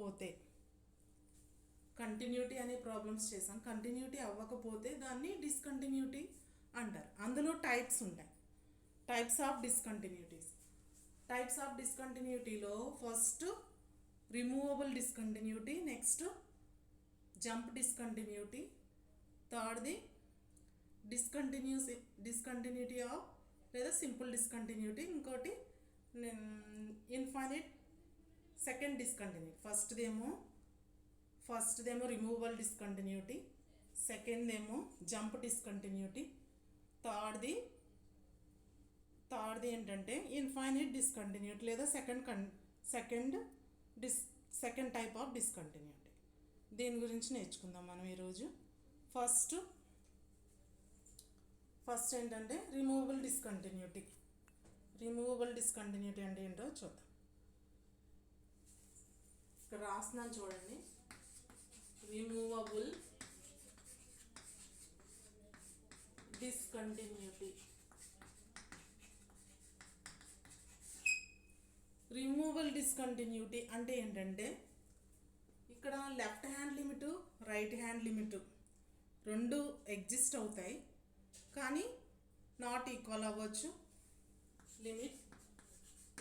అవ్వకపోతే, కంటిన్యూటీ అనే ప్రాబ్లమ్స్ చేసాం, కంటిన్యూటీ అవ్వకపోతే దాన్ని డిస్కంటిన్యూటీ అంటారు. అందులో టైప్స్ ఉంటాయి, types of discontinuities. Types of డిస్కంటిన్యూటీలో first removable discontinuity, next jump discontinuity, థర్డ్ది డిస్కంటిన్యూటీ ఆఫ్ లేదా సింపుల్ డిస్కంటిన్యూటీ, ఇంకోటి ఇన్ఫైనైట్ సెకండ్ డిస్కంటిన్యూటీ. ఫస్ట్దేమో రిమూవబుల్ డిస్కంటిన్యూటీ, సెకండ్దేమో జంప్ డిస్కంటిన్యూటీ, థర్డ్ది ఏంటంటే ఇన్ఫైనైట్ డిస్కంటిన్యూటీ లేదా సెకండ్ టైప్ ఆఫ్ డిస్కంటిన్యూటీ. దీని గురించి నేర్చుకుందాం మనం ఈరోజు. ఫస్ట్ ఏంటంటే రిమూవబుల్ డిస్కంటిన్యూటీ. రిమూవబుల్ డిస్కంటిన్యూటీ అంటే ఏంటో చూద్దాం. ఇక్కడ రాస్తున్నాను చూడండి. Removable discontinuity. రిమూవబుల్ డిస్కంటిన్యూటీ అంటే ఏంటంటే ఇక్కడ left hand limit, right hand limit రెండు ఎగ్జిస్ట్ అవుతాయి, కానీ నాట్ ఈక్వల్ అవ్వచ్చు. Limit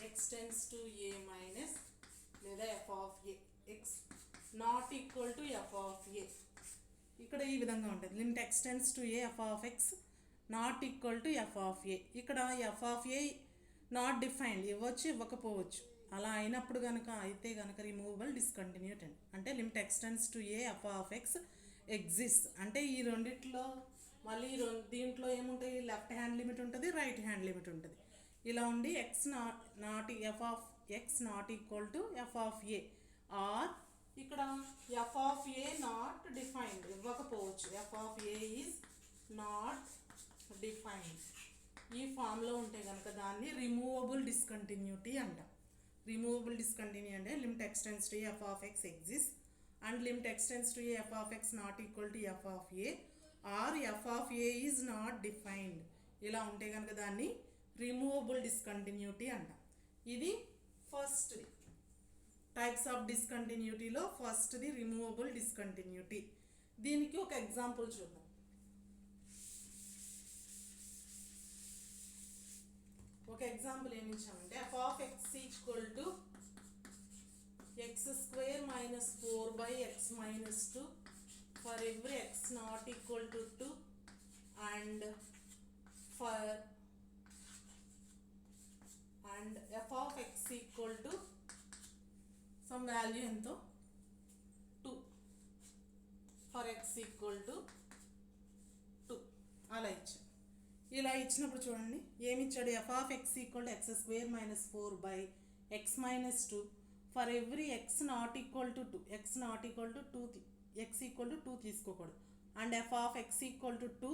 x tends to a minus లేదా f of a x not equal to f of a. ఇక్కడ ఈ విధంగా ఉంటుంది. Limit x tends to a f of x not equal to f of a. ఇక్కడ f of a not defined, ఇవ్వచ్చు ఇవ్వకపోవచ్చు. అలా అయినప్పుడు అయితే కనుక రిమూవబుల్ డిస్కంటిన్యూటీ అంటే limit x tends to a f of x exist. అంటే ఈ రెండిట్లో మళ్ళీ దీంట్లో ఏముంటాయి, లెఫ్ట్ హ్యాండ్ లిమిట్ ఉంటుంది, రైట్ హ్యాండ్ లిమిట్ ఉంటుంది. ఇలా ఉండి f of x not equal to f of a, or ఇక్కడ f of a not defined, ఇవ్వకపోవచ్చు. F of a is not defined. ఈ ఫామ్లో ఉంటే కనుక దాన్ని రిమూవబుల్ డిస్కంటిన్యూటీ అంటాం. రిమూవబుల్ డిస్కంటిన్యూటీ అంటే limit x tends to f of x exist and limit x tends to f of x not equal to f of a, or f of a is not defined. ఇలా ఉంటే కనుక దాన్ని removable discontinuity అంటాం. ఇది ఫస్ట్ది. Types of డిస్కంటిన్యూటీలో ఫస్ట్ది removable discontinuity. దీనికి ఒక ఎగ్జాంపుల్ చూద్దాం. ఒక ఎగ్జాంపుల్ ఏమి ఇచ్చామంటే f of x equal to x square minus 4/x minus 2 for every x not equal to 2 and f of x equal to some value ఎంతో 2 ఫర్ ఎక్స్ ఈక్వల్ టు 2 అలా ఇచ్చాడు. ఇలా ఇచ్చినప్పుడు చూడండి ఏమి ఇచ్చాడు, f of x equal to x square minus 4/x minus 2 for every x not equal to 2. X not equal to 2, X equal to 2 తీసుకోకూడదు. And f of x equal to 2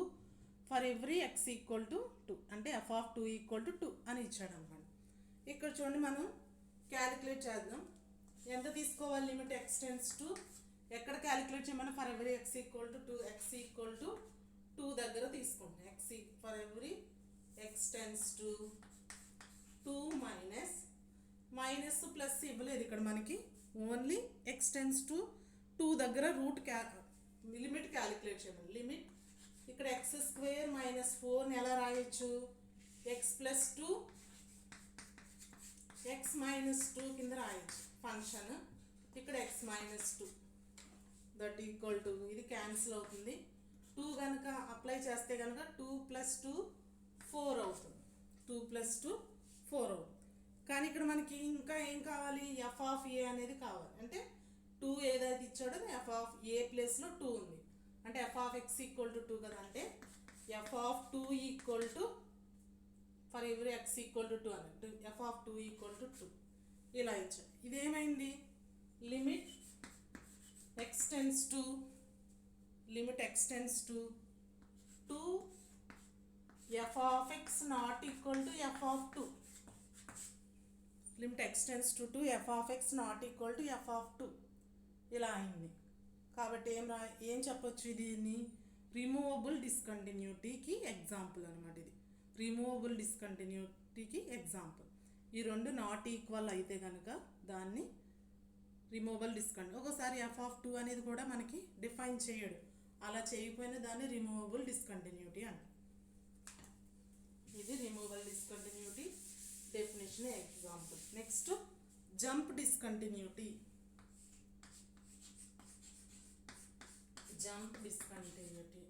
for every X equal to 2 అంటే F of 2 equal to 2 అని ఇచ్చాడు అనమాట. ఇక్కడ చూడండి మనం calculate చేద్దాం. ఎంత తీసుకోవాలి, లిమిట్ ఎక్స్ టెన్స్ టు ఎక్కడ క్యాలిక్యులేట్ చేయమని for every X equal to 2, X equal to 2 దగ్గర తీసుకుంటాం. X for every X tends to 2 minus plus ఇవ్వలేదు ఇక్కడ మనకి, ఓన్లీ ఎక్స్ టెన్స్ టు 2 దగ్గర లిమిట్ క్యాలిక్యులేట్ చేయమని. లిమిట్ ఇక్కడ ఎక్స్ స్క్వేర్ మైనస్ 4ని ఎలా రాయొచ్చు, ఎక్స్ ప్లస్ 2 ఎక్స్ మైనస్ 2 కింద రాయొచ్చు ఫంక్షన్. ఇక్కడ X minus 2 that equal to ఇది క్యాన్సిల్ అవుతుంది. 2 కనుక అప్లై చేస్తే కనుక 2 + 2 4 అవుతుంది. 2 + 2 4 అవుతుంది. కానీ ఇక్కడ మనకి ఇంకా ఏం కావాలి, ఎఫ్ ఆఫ్ ఏ అనేది కావాలి. అంటే 2 ఏదైతే ఇచ్చాడో ఎఫ్ ఆఫ్ ఏ ప్లేస్లో 2 ఉంది. అంటే F of x equal to 2 కదా, అంటే F of 2 equal to for every X equal to 2 అన్నట్టు ఎఫ్ ఆఫ్ 2 ఈక్వల్ టు 2 ఇలా ఇచ్చాడు. ఇదేమైంది, limit x tends to 2 f of x not equal to f of 2. Limit x tends to 2 f of x not equal to f of 2 ఇలా అయింది. కాబట్టి ఏం చెప్పొచ్చు, దీన్ని రిమూవబుల్ డిస్కంటిన్యూటీకి ఎగ్జాంపుల్ అనమాట. ఇది రిమూవబుల్ డిస్కంటిన్యూటీకి ఎగ్జాంపుల్. ఈ రెండు నాట్ ఈక్వల్ అయితే కనుక దాన్ని రిమూవబుల్ డిస్కంటిన్యూటీ. ఒక్కోసారి f(2) అనేది కూడా మనకి డిఫైన్ చేయడు, అలా చేయకపోయినా దాన్ని రిమూవబుల్ డిస్కంటిన్యూటీ అంట. ఇది removable discontinuity definition example. Next jump discontinuity. Jump discontinuity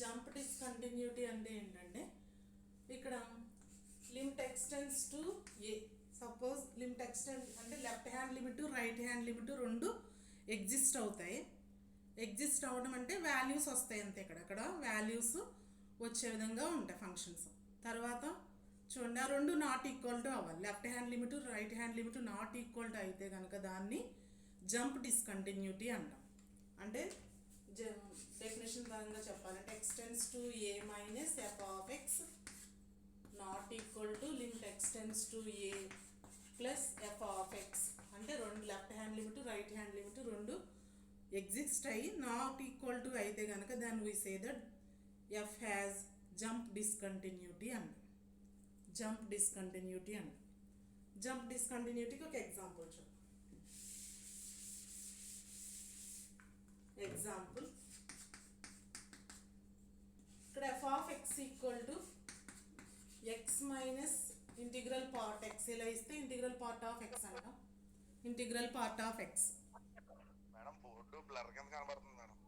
jump discontinuity అంటే ఏంటంటే ఇక్కడ limit extends to A. Suppose limit extend అంటే left hand limit right hand limit రెండు ఎగ్జిస్ట్ అవుతాయి. ఎగ్జిస్ట్ అవ్వడం అంటే వాల్యూస్ వస్తాయి అంతే. అక్కడ వాల్యూస్ వచ్చే విధంగా ఉంటాయి ఫంక్షన్స్. తర్వాత చూడండి, ఆ రెండు నాట్ ఈక్వల్ టు అవ్వాలి. Left hand limit right hand limit not equal to అయితే కనుక దాన్ని జంప్ డిస్కంటిన్యూటీ అంటాం. అంటే డెఫినేషన్ పరంగా చెప్పాలంటే x tends to a minus f(x) not equal to limit extends to a plus f(x). అంటే రెండు left hand limit right hand limit రెండు ఎగ్జిస్ట్ అయ్యి నాట్ ఈక్వల్ టు అయితే కనుక దాన్ని we say that f has jump discontinuity అంట. Jump discontinuity అంట. Jump డిస్కంటిన్యూటీకి ఒక ఎగ్జాంపుల్ చూద్దాం. ఎగ్జాంపుల్, ఇక్కడ f(x) equal to x minus integral part x. ఇలా ఇస్తే ఇంటిగ్రల్ పార్ట్ ఆఫ్ x అంటాం. Integral part of x. Madam board blur కింద కనబడుతుంది మేడం.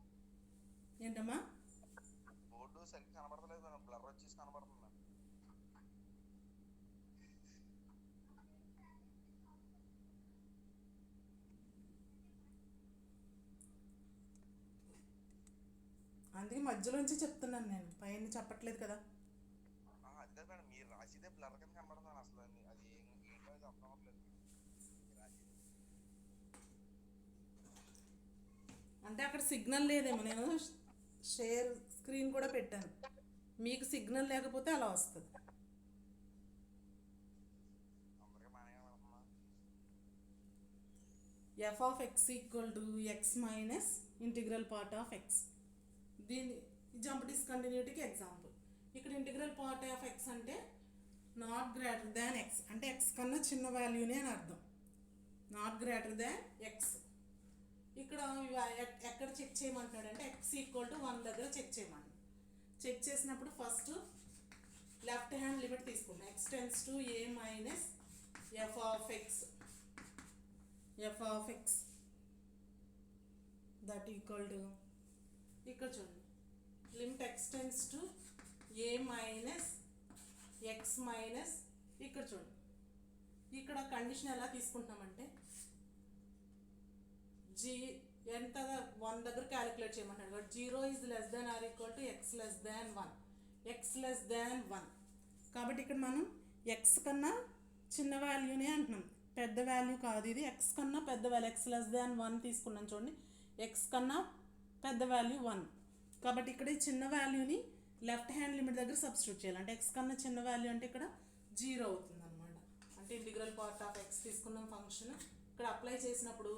ఏంటమ్మా? బోర్డు సరిగ్గా కనబడతలేదు మేడం, బ్లర్ వచ్చేసి కనబడుతుంది మేడం. అందుకే మధ్యలోంచి చెప్తున్నాను నేను, పైన చెప్పట్లేదు కదా. అది కాదు మేడం, మీరు రాసిదే బ్లర్ కింద కనబడుతుంది. అసలు అది ఏంటో అది అర్థం అవ్వట్లేదు రాసేది. అంటే అక్కడ సిగ్నల్ లేదేమో, నేను షేర్ స్క్రీన్ కూడా పెట్టాను. మీకు సిగ్నల్ లేకపోతే అలా వస్తుంది. అందరికీ బాగానే కనబడుతుందా? f(x) equal to x minus integral part of x. దీని జంప్ డిస్కంటిన్యూటీకి ఎగ్జాంపుల్. ఇక్కడ ఇంటిగ్రల్ పార్ట్ ఆఫ్ x అంటే నాట్ గ్రేటర్ దాన్ x, అంటే x కన్నా చిన్న వాల్యూనే అని అర్థం. Not greater than x. ఇక్కడ ఎక్కడ చెక్ చేయమంటున్నాడు అంటే x ఈక్వల్ టు 1 దగ్గర చెక్ చేయమంటున్నాడు. చెక్ చేసినప్పుడు ఫస్ట్ లెఫ్ట్ హ్యాండ్ లిమిట్ తీసుకుంటాం. x tends to a minus f(x) that equal to, ఇక్కడ చూడండి, limit extends to a minus x minus, ఇక్కడ చూడండి, ఇక్కడ కండిషన్ ఎలా తీసుకుంటున్నామంటే ఎంత 1 దగ్గర క్యాలిక్యులేట్ చేయమంటాడు. But 0 is less than or equal to x less than 1. x less than 1 కాబట్టి ఇక్కడ మనం x కన్నా చిన్న వాల్యూనే అంటున్నాం, పెద్ద వాల్యూ కాదు ఇది. x కన్నా పెద్ద వాల్యూ, x లెస్ దాన్ 1 తీసుకున్నాం చూడండి. x కన్నా పెద్ద వాల్యూ 1 కాబట్టి ఇక్కడ ఈ చిన్న వాల్యూని లెఫ్ట్ హ్యాండ్ లిమిట్ దగ్గర సబ్స్టిట్యూట్ చేయాలి. అంటే x కన్నా చిన్న వాల్యూ అంటే ఇక్కడ 0 అవుతుంది అనమాట. అంటే ఇంటిగ్రల్ పార్ట్ ఆఫ్ x తీసుకున్నాం ఫంక్షన్. ఇక్కడ అప్లై చేసినప్పుడు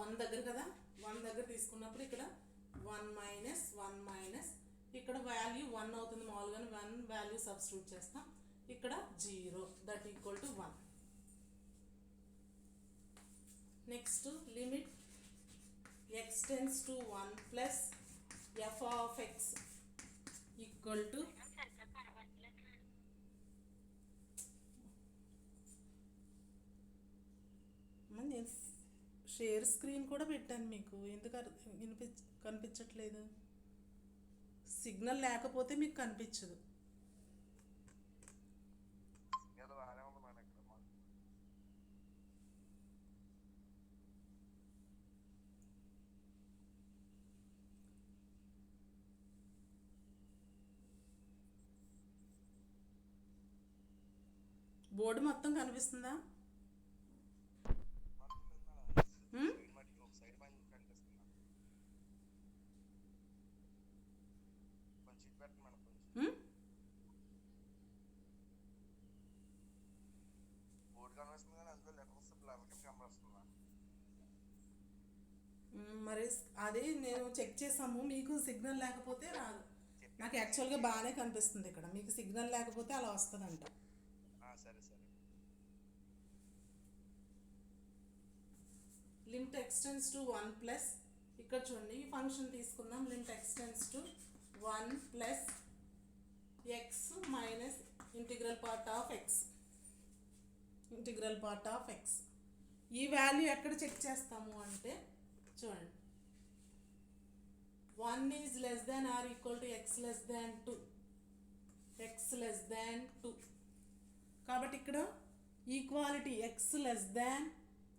1 దగ్గర కదా, 1 దగ్గర తీసుకున్నప్పుడు ఇక్కడ 1 మైనస్ ఇక్కడ వాల్యూ 1 అవుతుంది. మామూలుగా 1 వాల్యూ సబ్స్టిట్యూట్ చేస్తాం. ఇక్కడ 0 that equal to 1. Next limit x tends to 1 plus f(x) equal to, నేను షేర్ స్క్రీన్ కూడా పెట్టాను మీకు, ఎందుకు కనిపించట్లేదు? సిగ్నల్ లేకపోతే మీకు కనిపించదు. ఏదో బాగానే ఉంది మేడం ఇక్కడ మాకు. బోర్డు మొత్తం కనిపిస్తుందా? సైడ్ పైన కనిపిస్తుంది. కొంచెం పెట్టండి మేడం, కొంచెం బోర్డు కనిపిస్తుంది కానీ అందులో లెటర్స్ బ్లర్ కింద కనిపిస్తుందా? మరి అది నేను చెక్ చేసాము, మీకు సిగ్నల్ లేకపోతే రాదు. నాకు యాక్చువల్గా బాగానే కనిపిస్తుంది ఇక్కడ, మీకు సిగ్నల్ లేకపోతే అలా వస్తుందంట. లిమిట్ ఎక్స్టెన్స్ టు 1 ప్లస్ ఇక్కడ చూడండి ఈ ఫంక్షన్ తీసుకుందాం. Limit x tends to 1 plus X minus integral part of X. Integral part of X ఈ వాల్యూ ఎక్కడ చెక్ చేస్తాము అంటే చూడండి 1 is less than or equal to X less than 2. X less దాన్ 2 కాబట్టి ఇక్కడ ఈక్వాలిటీ ఎక్స్ లెస్ దాన్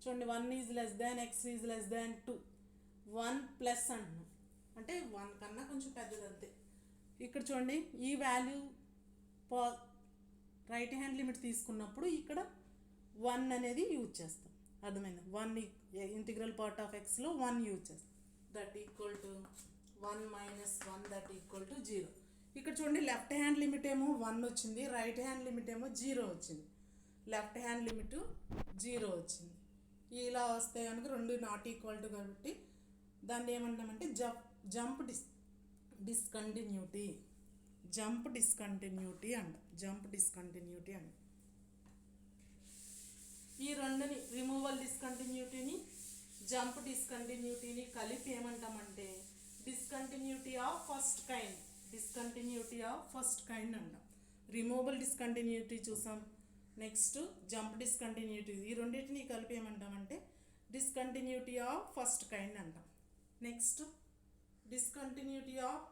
చూడండి 1 is less than X is less than 2. 1 plus అంటున్నాం అంటే 1 కన్నా కొంచెం పెద్దది అంతే. ఇక్కడ చూడండి ఈ వాల్యూ రైట్ హ్యాండ్ లిమిట్ తీసుకున్నప్పుడు ఇక్కడ 1 అనేది యూజ్ చేస్తాం. అర్థమైంది? 1 ఇంటిగ్రల్ పార్ట్ ఆఫ్ ఎక్స్లో 1 యూజ్ చేస్తాం. That equal to 1 minus 1 that equal to 0. ఇక్కడ చూడండి లెఫ్ట్ హ్యాండ్ లిమిట్ ఏమో 1 వచ్చింది, రైట్ హ్యాండ్ లిమిట్ ఏమో 0 వచ్చింది. లెఫ్ట్ హ్యాండ్ లిమిట్ 0 వచ్చింది. ఇలా వస్తే కనుక రెండు నాట్ ఈక్వల్ టు కాబట్టి దాన్ని ఏమంటామంటే జంప్ డిస్కంటిన్యూటీ. జంప్ డిస్కంటిన్యూటీ అంట. జంప్ డిస్కంటిన్యూటీ అంట. ఈ రెండుని రిమూవల్ డిస్కంటిన్యూటీని జంప్ డిస్కంటిన్యూటీని కలిపి ఏమంటామంటే discontinuity of first kind. Discontinuity of first kind అంటాం. రిమూవల్ డిస్కంటిన్యూటీ చూసాం. నెక్స్ట్ జంప్ డిస్కంటిన్యూటీ ఈ రెండింటిని కలిపి ఏమంటామంటే డిస్కంటిన్యూటీ ఆఫ్ ఫస్ట్ కైండ్ అంటాం. Next discontinuity of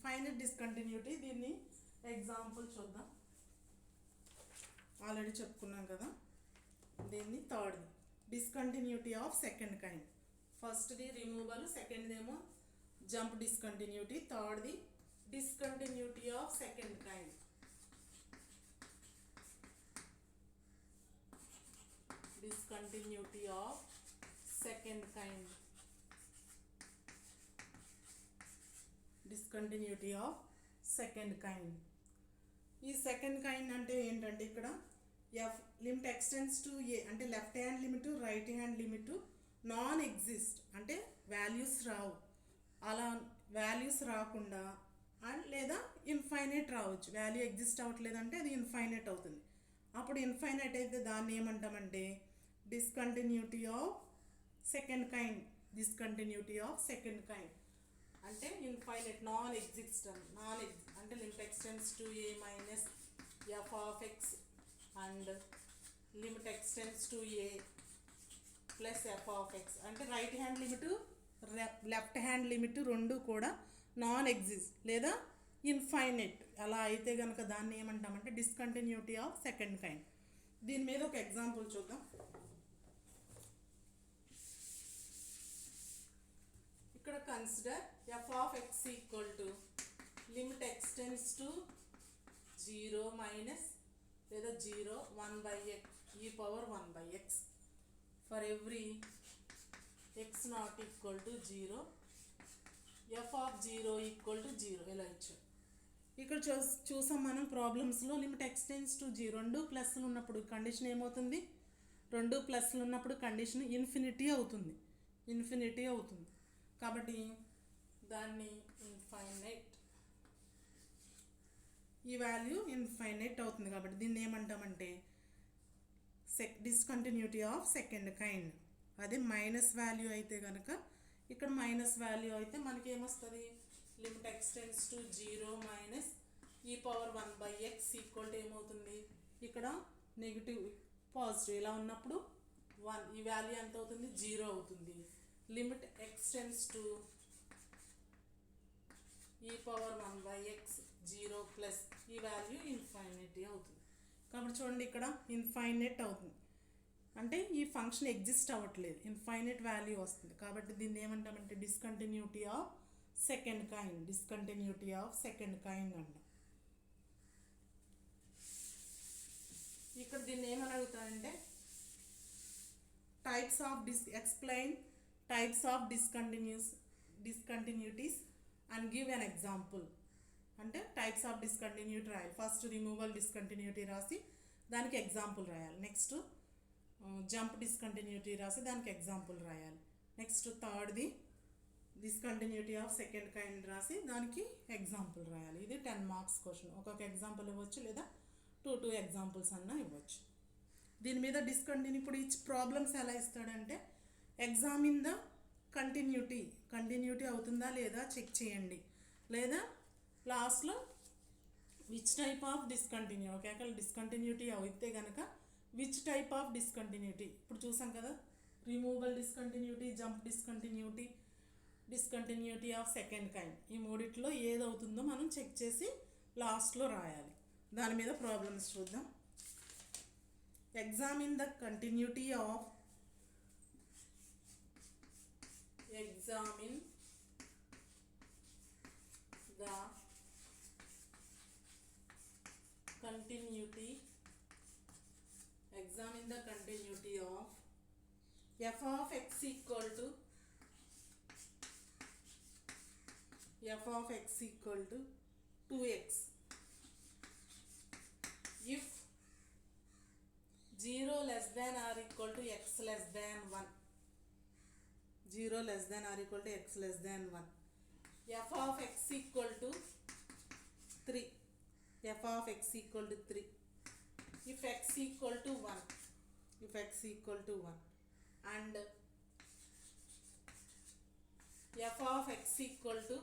final discontinuity. దీన్ని ఎగ్జాంపుల్ చూద్దాం. ఆల్రెడీ చెప్పుకున్నాం కదా. దీన్ని third discontinuity of second kind. ఫస్ట్ది రిమూవల్, సెకండ్ది ఏమో జంప్ డిస్కంటిన్యూటీ, థర్డ్ది discontinuity of second kind. Discontinuity of second kind. Discontinuity of second kind. ఈ సెకండ్ కైండ్ అంటే ఏంటంటే ఇక్కడ ఎఫ్ లిమిట్ ఎక్స్టెన్స్ టు ఏ అంటే left hand limit, right hand limit non exist అంటే వాల్యూస్ రావు. అలా వాల్యూస్ రాకుండా అండ్ లేదా ఇన్ఫైనైట్ రావచ్చు. వాల్యూ ఎగ్జిస్ట్ అవ్వట్లేదంటే అది ఇన్ఫైనైట్ అవుతుంది. అప్పుడు ఇన్ఫైనైట్ అయితే దాన్ని ఏమంటామంటే discontinuity of second kind. Discontinuity of second kind అంటే ఇన్ఫైనైట్ నాన్ ఎగ్జిస్టెంట్. అంటే limit x tends to a minus f of x and limit x tends to a plus f of x. అంటే right hand limit, left hand limit రెండు కూడా non exist లేదా infinite. అలా అయితే కనుక దాన్ని ఏమంటామంటే డిస్కంటిన్యూటీ ఆఫ్ సెకండ్ కైండ్. దీని మీద ఒక ఎగ్జాంపుల్ చూద్దాం. ఇక్కడ consider F of x equal to limit x tends to 0 minus లేదా 0 1/x e power 1/x for every x not equal to 0 f of 0 equal to 0 ఇలా ఇచ్చారు. ఇక్కడ చూసాం మనం ప్రాబ్లమ్స్లో లిమిట్ ఎక్స్టెన్స్ టు 0 రెండు ప్లస్లు ఉన్నప్పుడు కండిషన్ ఏమవుతుంది? రెండు ప్లస్లు ఉన్నప్పుడు కండిషన్ ఇన్ఫినిటీ అవుతుంది. ఇన్ఫినిటీ అవుతుంది కాబట్టి దాన్ని ఇన్ఫైనైట్, ఈ వాల్యూ ఇన్ఫైనైట్ అవుతుంది కాబట్టి దీన్ని ఏమంటామంటే డిస్కంటిన్యూటీ ఆఫ్ సెకండ్ కైండ్. అదే మైనస్ వాల్యూ అయితే కనుక ఇక్కడ మైనస్ వాల్యూ అయితే మనకి ఏమొస్తుంది? లిమిట్ ఎక్స్టెన్స్ టు 0 మైనస్ ఈ పవర్ 1/x ఈక్వల్ టు ఏమవుతుంది? ఇక్కడ నెగిటివ్ పాజిటివ్ ఇలా ఉన్నప్పుడు 1 ఈ వాల్యూ ఎంత అవుతుంది? 0 అవుతుంది. Limit x tends to e power 1/x 0 plus ఈ వాల్యూ ఇన్ఫైనైటీ అవుతుంది. కాబట్టి చూడండి ఇక్కడ ఇన్ఫైనైట్ అవుతుంది అంటే ఈ ఫంక్షన్ ఎగ్జిస్ట్ అవ్వట్లేదు, ఇన్ఫైనైట్ వాల్యూ వస్తుంది. కాబట్టి దీన్ని ఏమంటామంటే discontinuity of second kind. Discontinuity of second kind అంట. ఇక్కడ దీన్ని ఏమని అడుగుతారంటే types of explain types of discontinuities and give an example. అంటే టైప్స్ ఆఫ్ డిస్కంటిన్యూటీ రాయాలి. ఫస్ట్ రిమూవల్ డిస్కంటిన్యూటీ రాసి దానికి ఎగ్జాంపుల్ రాయాలి. నెక్స్ట్ జంప్ డిస్కంటిన్యూటీ రాసి దానికి ఎగ్జాంపుల్ రాయాలి. నెక్స్ట్ థర్డ్ది డిస్కంటిన్యూటీ ఆఫ్ సెకండ్ కైండ్ రాసి దానికి ఎగ్జాంపుల్ రాయాలి. ఇది 10 మార్క్స్ క్వశ్చన్. ఒక్కొక్క ఎగ్జాంపుల్ ఇవ్వచ్చు లేదా 2 ఎగ్జాంపుల్స్ అన్నా ఇవ్వచ్చు. దీని మీద ఇప్పుడు ఈ ప్రాబ్లమ్స్ ఎలా ఇస్తాడంటే ఎగ్జామిన్ ద కంటిన్యూటీ అవుతుందా లేదా చెక్ చేయండి. లేదా లాస్ట్లో విచ్ టైప్ ఆఫ్ డిస్కంటిన్యూ, ఒకవేళ డిస్కంటిన్యూటీ అయితే కనుక విచ్ టైప్ ఆఫ్ డిస్కంటిన్యూటీ, ఇప్పుడు చూసాం కదా, removable discontinuity, jump discontinuity of second kind, ఈ మూడిట్లో ఏదవుతుందో మనం చెక్ చేసి లాస్ట్లో రాయాలి. దాని మీద ప్రాబ్లమ్స్ చూద్దాం. Examine the continuity of examine the continuity of f of x equal to 2x if 0 less than or equal to x less than 1, 0 less than or equal to x less than 1, f of x equal to 3, f of x equal to 3 if x equal to 1, and f of x equal to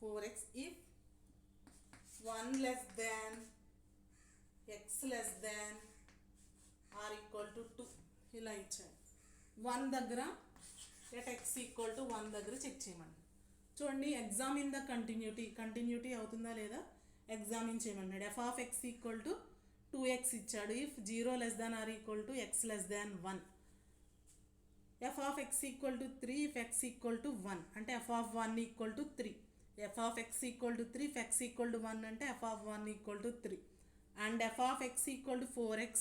4x if 1 less than x less than or equal to 2, ఇలా ఇచ్చాను. 1 దగ్గర at x equal to 1 దగ్గర check చేయమండి. చూడండి, examine the continuity అవుతుందా లేదా examine చేయమన్నాడు. F of x equal to 2x ఇచ్చాడు. If 0 less than or equal to x less than 1, f of x equal to 3 if x equal to 1 అంటే f of 1 equal to 3, f of x equal to 3 if x equal to 1 అంటే f of 1 equal to 3, and f of x equal to 4x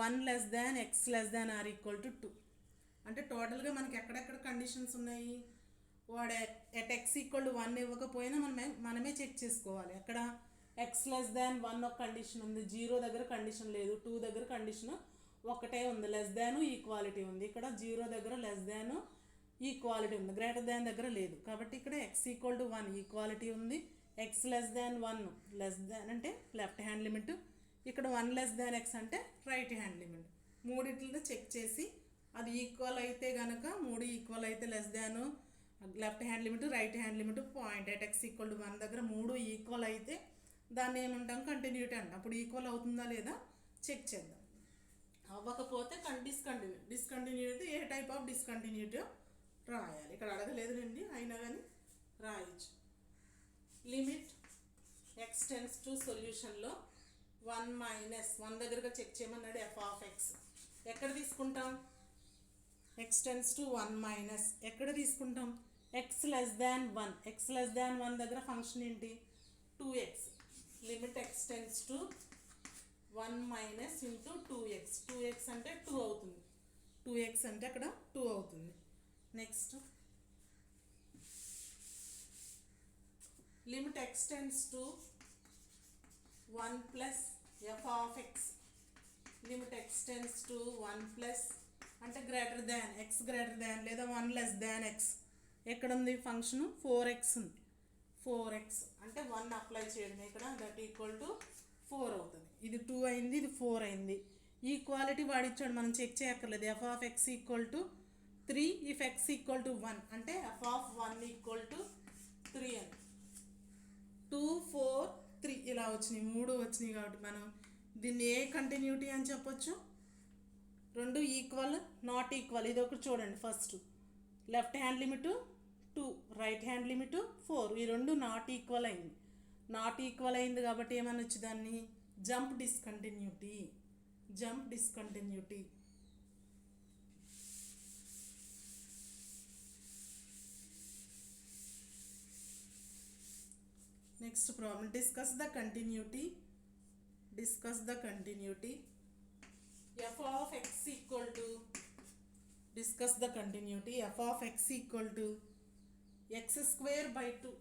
1 less than x less than or equal to 2. అంటే టోటల్గా మనకి ఎక్కడెక్కడ conditions ఉన్నాయి, వాడు at x equal to 1 ఇవ్వకపోయినా మనమే check చేసుకోవాలి. అక్కడ x లెస్ దాన్ 1 ఒక కండిషన్ ఉంది, 0 దగ్గర కండిషన్ లేదు, 2 దగ్గర కండిషన్ ఒకటే ఉంది, లెస్ దాన్ ఈక్వాలిటీ ఉంది. ఇక్కడ 0 దగ్గర లెస్ దాన్ ఈక్వాలిటీ ఉంది, గ్రేటర్ దాన్ దగ్గర లేదు. కాబట్టి ఇక్కడ x ఈక్వల్ టు 1 ఈక్వాలిటీ ఉంది, x less than 1 less than అంటే లెఫ్ట్ హ్యాండ్ లిమిట్, ఇక్కడ 1 లెస్ దాన్ x అంటే రైట్ హ్యాండ్ లిమిట్. మూడిట్లో చెక్ చేసి అది ఈక్వల్ అయితే కనుక 3 ఈక్వల్ అయితే less than left hand limit, right hand limit point at x equal to 1 దగ్గర 3 ఈక్వల్ అయితే దాన్ని ఏమంటాం, కంటిన్యూటీ అంటాం. అప్పుడు ఈక్వల్ అవుతుందా లేదా చెక్ చేద్దాం. అవ్వకపోతే discontinuity A type of discontinuity రాయాలి. ఇక్కడ అడగలేదులేండి, అయినా కానీ రాయొచ్చు. లిమిట్ ఎక్స్ టెన్స్ టు సొల్యూషన్లో 1 దగ్గరగా చెక్ చేయమన్నాడు. ఎఫ్ ఆఫ్ ఎక్స్ ఎక్కడ తీసుకుంటాం, ఎక్స్ టెన్స్ టు 1 ఎక్కడ తీసుకుంటాం, ఎక్స్ లెస్ దాన్ 1 దగ్గర ఫంక్షన్ ఏంటి, 2x. Limit x tends to 1 into 2x అంటే 2 అవుతుంది, 2x అంటే అక్కడ 2 అవుతుంది. Next limit x tends to 1 plus f of x, limit x tends to 1 plus అంటే greater than x greater than లేదా 1 less than X. ఎక్కడ ఉంది ఫంక్షను, 4x ఉంది, 4x అంటే 1 అప్లై చేయడం ఇక్కడ, దట్ ఈక్వల్ టు 4 అవుతుంది. ఇది 2 అయింది, ఇది 4 అయింది. ఈక్వాలిటీ వాడిచ్చాడు, మనం చెక్ చేయక్కర్లేదు. F of x equal to 3 if X equal to 1 అంటే ఎఫ్ ఆఫ్ 1 ఈక్వల్ టు 3 అని. 2 4 3 ఇలా వచ్చినాయి, 3 వచ్చినాయి. కాబట్టి మనం దీన్ని ఏ కంటిన్యూటీ అని చెప్పొచ్చు, 2 ఈక్వల్ నాట్ ఈక్వల్. ఇది ఒకటి చూడండి, first left hand limit 2, right hand limit 4, ఈ 2 నాట్ ఈక్వల్ అయింది కాబట్టి ఏమనొచ్చు దాన్ని, jump discontinuity. Next problem, discuss the continuity f of x equal to x square by 2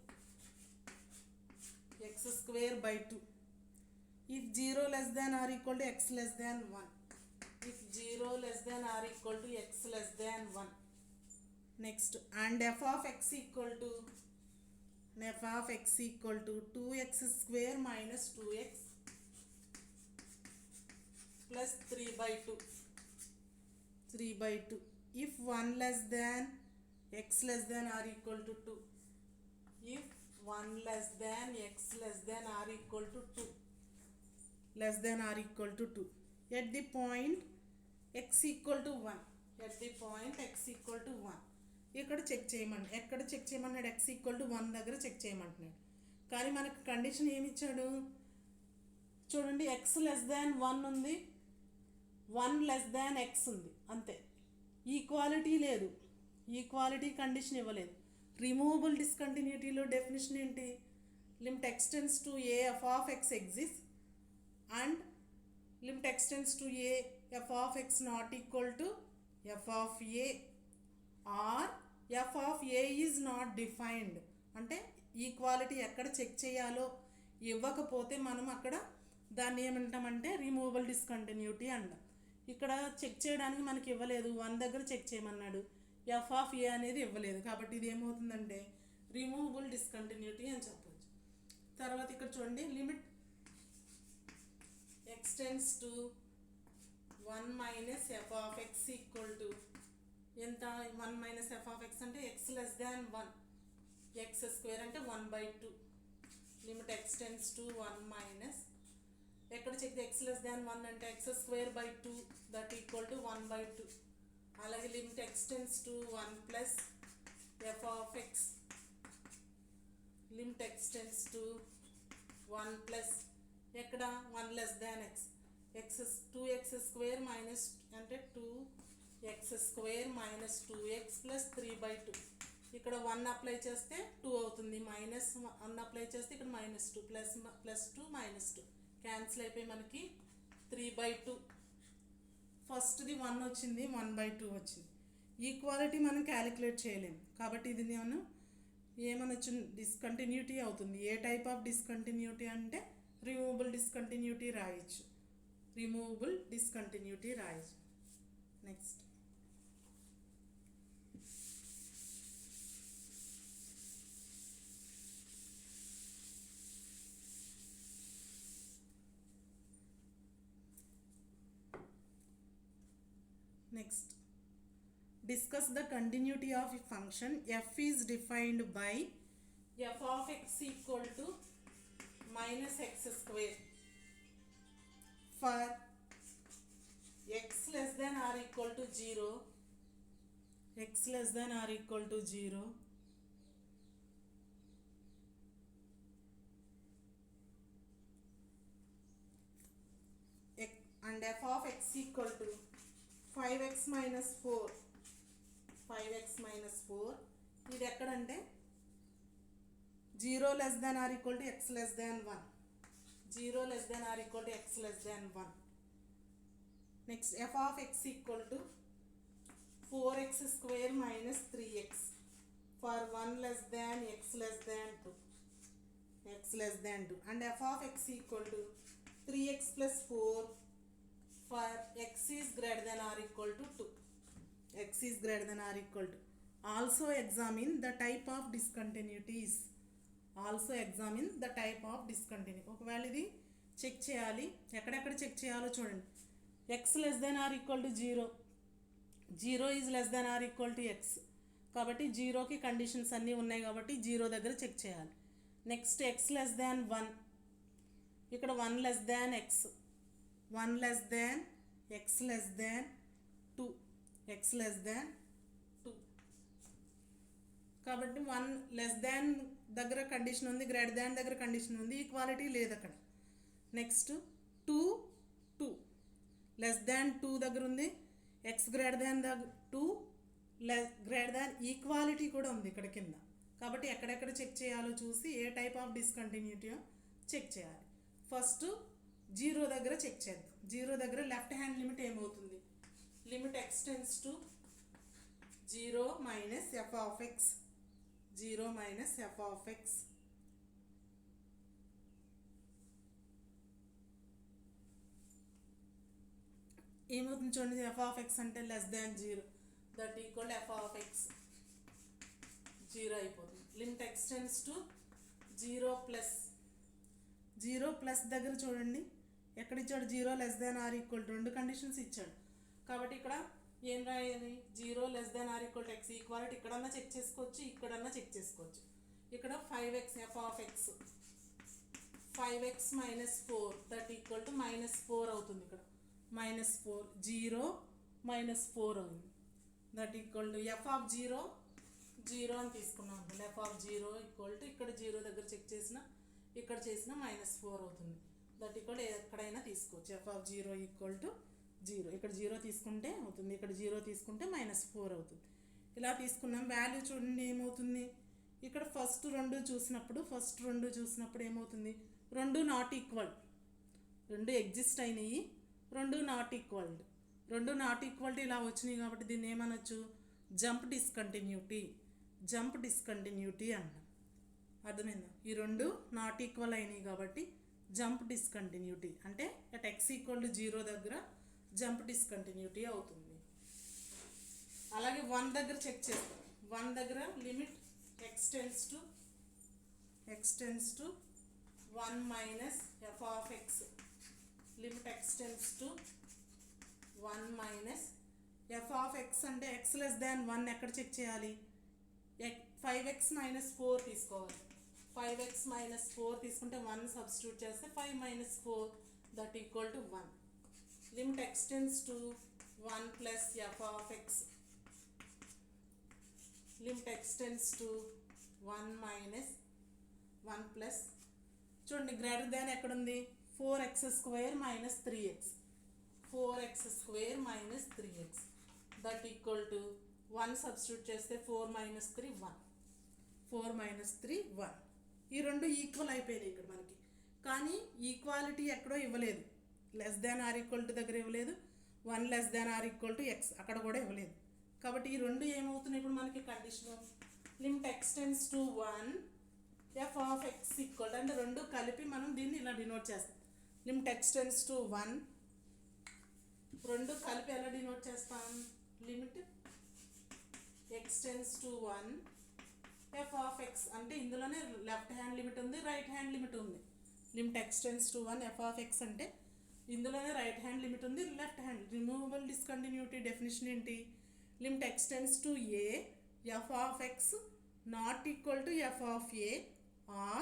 if 0 less than or equal to x less than 1, next and f of x equal to f of x equal to 2x square minus 2x plus 3 by 2. 3 by 2. If 1 less than x less than or equal to 2. If 1 less than x less than or equal to 2. Less than or equal to 2. At the point x equal to 1. At the point x equal to 1. ఇక్కడ check చేయమంటాడు. ఎక్కడ check చేయమన్నాడు? x equal to 1 దగ్గర check చేయమంటున్నాడు. కానీ మనకు condition ఏమి ఇచ్చాడు చూడండి, x లెస్ దాన్ 1 ఉంది, 1 లెస్ దాన్ x ఉంది, అంతే. ఈక్వాలిటీ లేదు, ఈక్వాలిటీ కండిషన్ ఇవ్వలేదు. రిమూవబుల్ డిస్కంటిన్యూటీలో డెఫినేషన్ ఏంటి? Limit x tends to a f of x exists and limit x tends to a f of x not equal to f of a or f of a is not defined. అంటే equality ఎక్కడ check చేయాలో ఇవ్వకపోతే మనం అక్కడ దాన్ని ఏమంటామంటే removable discontinuity అంటాం. ఇక్కడ చెక్ చేయడానికి మనకి ఇవ్వలేదు, 1 దగ్గర చెక్ చేయమన్నాడు, ఎఫ్ ఆఫ్ ఏ అనేది ఇవ్వలేదు, కాబట్టి ఇది ఏమవుతుందంటే రిమూవబుల్ డిస్కంటిన్యూటీ అని చెప్పవచ్చు. తర్వాత ఇక్కడ చూడండి, limit x tends to 1 minus f of x equal to ఎంత? 1 minus f of x అంటే x less than 1, x square అంటే 1 by 2. Limit x tends to 1 minus ఎక్కడ చెక్ x less than 1 అంటే x square by 2 that equal to 1 by 2. అలాగే limit x tends to 1 plus f of x, limit x tends to 1 plus ఎక్కడ 1 less than X, X 2x square minus అంటే 2x square minus 2x plus 3/2. ఇక్కడ 1 apply చేస్తే 2 అవుతుంది, minus 1 apply చేస్తే ఇక్కడ -2 plus 2 -2 cancel అయిపోయి మనకి 3/2. ఫస్ట్ది 1 వచ్చింది, 1/2 వచ్చింది. ఈక్వాలిటీ మనం క్యాలిక్యులేట్ చేయలేము కాబట్టి ఇది నేను ఏమనొచ్చు, డిస్కంటిన్యూటీ అవుతుంది. ఏ టైప్ ఆఫ్ డిస్కంటిన్యూటీ అంటే రిమూవబుల్ డిస్కంటిన్యూటీ రాయొచ్చు, రిమూవబుల్ డిస్కంటిన్యూటీ రాయొచ్చు. Next discuss the continuity of a function f is defined by f of x equal to minus x square for x less than or equal to 0, x less than or equal to 0, and f of x equal to 5x minus 4, 5x minus 4. ఇది ఎక్కడంటే 0 less than or equal to x less than 1, 0 less than or equal to x less than 1. Next, f of x equal to 4x square minus 3x for 1 less than x less than 2, x less than 2, and f of x equal to 3x plus 4 for x is greater than or equal to 2, x is greater than or equal to. Also examine the type of discontinuities, also examine the type of discontinuity. ఒకవేళ ఇది check చేయాలి, ఎక్కడెక్కడ check చేయాలో చూడండి. x less than or equal to 0, 0 is less than or equal to x, కాబట్టి 0కి conditions అన్నీ ఉన్నాయి కాబట్టి 0 దగ్గర చెక్ చేయాలి. నెక్స్ట్ x less than 1, ఇక్కడ 1 less than x, 1 less than x less than 2, x less than 2, కాబట్టి 1 less than దగ్గర కండిషన్ ఉంది, గ్రేటర్ దాన్ దగ్గర కండిషన్ ఉంది, ఈక్వాలిటీ లేదు అక్కడ. నెక్స్ట్ 2 లెస్ దాన్ 2 దగ్గర ఉంది, ఎక్స్ గ్రేటర్ దాన్ 2 గ్రేటర్ దాన్, ఈక్వాలిటీ కూడా ఉంది ఇక్కడ కింద. కాబట్టి ఎక్కడెక్కడ చెక్ చేయాలో చూసి ఏ టైప్ ఆఫ్ డిస్కంటిన్యూటీ చెక్ చేయాలి. ఫస్ట్ 0 దగ్గర చెక్ చేద్దాం. 0 దగ్గర లెఫ్ట్ హ్యాండ్ లిమిట్ ఏమవుతుంది? Limit x tends to 0 minus f of X, 0 minus f of X, ఏమవుతుంది చూడండి, ఎఫ్ ఆఫ్ ఎక్స్ అంటే less than 0 that equal F of X 0 అయిపోతుంది. Limit x tends to zero plus దగ్గర చూడండి ఎక్కడ ఇచ్చాడు, 0 less than or equal to 2 conditions ఇచ్చాడు. కాబట్టి ఇక్కడ ఏం రాయాలి, 0 less than or equal to x. Equality ఇక్కడన్నా చెక్ చేసుకోవచ్చు, ఇక్కడన్నా చెక్ చేసుకోవచ్చు. ఇక్కడ 5x f of x 5x minus 4 that equal to -4 అవుతుంది. ఇక్కడ -4 0 -4 అవుతుంది. That equal to f of 0 అని తీసుకున్నాం. ఎఫ్ ఆఫ్ 0 ఈక్వల్ టు ఇక్కడ 0 దగ్గర చెక్ చేసిన ఇక్కడ చేసిన -4 అవుతుంది. దట్ ఈక్వల్ ఎక్కడైనా తీసుకోవచ్చు. F of 0 equal to 0. ఇక్కడ 0 తీసుకుంటే అవుతుంది, ఇక్కడ 0 తీసుకుంటే -4 అవుతుంది. ఇలా తీసుకున్నాం. వాల్యూ చూడండి ఏమవుతుంది, ఇక్కడ ఫస్ట్ రెండు చూసినప్పుడు ఏమవుతుంది, 2 నాట్ ఈక్వల్, 2 ఎగ్జిస్ట్ అయినాయి, 2 నాట్ ఈక్వల్. 2 నాట్ ఈక్వల్టీ ఇలా వచ్చినాయి కాబట్టి దీన్ని ఏమనొచ్చు, జంప్ డిస్కంటిన్యూటీ అంటాం. అర్థమైందా, ఈ 2 నాట్ ఈక్వల్ అయినాయి కాబట్టి జంప్ డిస్కంటిన్యూటీ అంటే అట్ x ఈక్వల్ టు 0 దగ్గర జంప్ డిస్కంటిన్యూటీ అవుతుంది. అలాగే 1 దగ్గర చెక్ చేస్తాం. 1 దగ్గర limit x tends to 1 minus f of x, limit x tends to 1 minus f of x అంటే x less than 1 ఎక్కడ చెక్ చేయాలి, 5x minus 4 తీసుకోవాలి. 5x minus 4 తీసుకుంటే 1 సబ్స్టిట్యూట్ చేస్తే 5 minus 4 that equal to 1. Limit x tends to 1 plus f of x, limit x tends to 1 minus 1 plus చూడండి greater than ఎక్కడుంది, 4x square minus 3x, 4x square minus 3x that equal to 1 substitute చేస్తే 4 minus 3 1, 4 minus 3 1. ఈ 2 equal అయిపోయినాయి ఇక్కడ మనకి. కానీ equality ఎక్కడో ఇవ్వలేదు, less than or equal to దగ్గర ఇవ్వలేదు, 1 less than or equal to X అక్కడ కూడా ఇవ్వలేదు. కాబట్టి ఈ 2 ఏమవుతున్నాయి ఇప్పుడు మనకి condition, limit x tends to 1 f of x equal అంటే 2 కలిపి మనం దీన్ని ఇలా డినోట్ చేస్తాం. లిమిట్ x tends to 1, 2 కలిపి ఎలా డినోట్ చేస్తాం, limit x tends to 1 f of x అంటే ఇందులోనే లెఫ్ట్ హ్యాండ్ లిమిట్ ఉంది, రైట్ హ్యాండ్ లిమిట్ ఉంది. Limit x tends to 1 f of x అంటే ఇందులోనే రైట్ హ్యాండ్ లిమిట్ ఉంది, left hand. Removable discontinuity definition ఏంటి, limit x tends to a f of x not equal to f of a or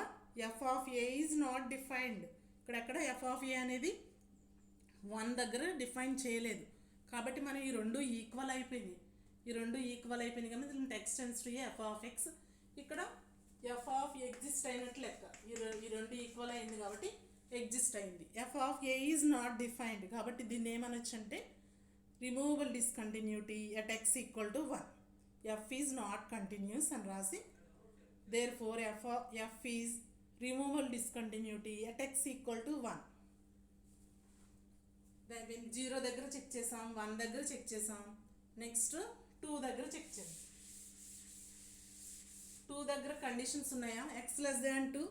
f of a is not defined. ఇక్కడ f of a అనేది 1 దగ్గర define చేయలేదు కాబట్టి మనం ఈ 2 equal అయిపోయినాయి. ఈ 2 ఈక్వల్ అయిపోయినాయి కానీ limit x tends to a f of x ఇక్కడ f of ఎగ్జిస్ట్ అయినట్లు లెక్క. ఈ 2 ఈక్వల్ అయింది కాబట్టి ఎగ్జిస్ట్ అయింది. f of a is not defined కాబట్టి దీన్ని ఏమనొచ్చు అంటే removable discontinuity at x equal to 1. f is not continuous అని రాసి therefore f is removable discontinuity at x equal to 1. then 0 దగ్గర చెక్ చేసాం, 1 దగ్గర చెక్ చేసాం, నెక్స్ట్ 2 దగ్గర చెక్ చేద్దాం. 2 దగ్గర కండిషన్స్ ఉన్నాయా, x less than 2,